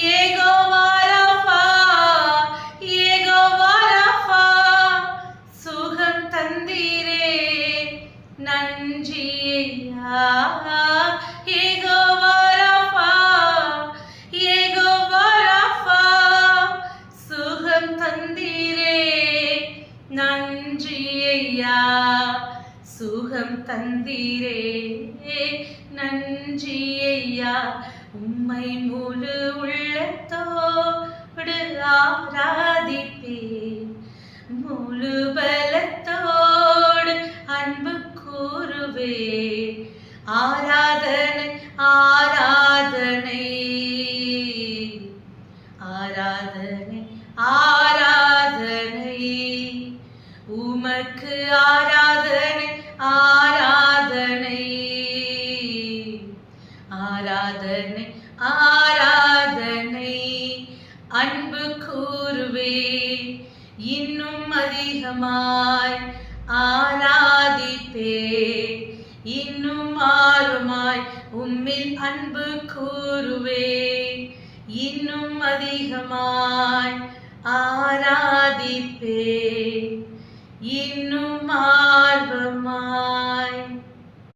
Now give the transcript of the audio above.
யெகோவா ராஃபா, யெகோவா ராஃபா, சுகம் தந்தீரே நன்றி ஐயா. யெகோவா ராஃபா, யெகோவா ராஃபா, சுகம் தந்தீரே நன்றி ஐயா. சுகம் தந்தீரே நன்றி ஐயா. உம்மை முழு உள்ளத்தோடு ஆராதிப்பேன், முழு பலத்தோடு அன்பு கூறுவேன். ஆராதனை ஆராதனை ஆராதனை ஆராதனை உமக்கு ஆராதனை ஆராதனை ஆராதனை ஆராதனை அன்பு கூறுவேன். இன்னும் அதிகமாய் ஆராதிப்பேன், இன்னும் ஆர்வமாய் உம்மில் அன்பு கூறுவேன். இன்னும் அதிகமாய்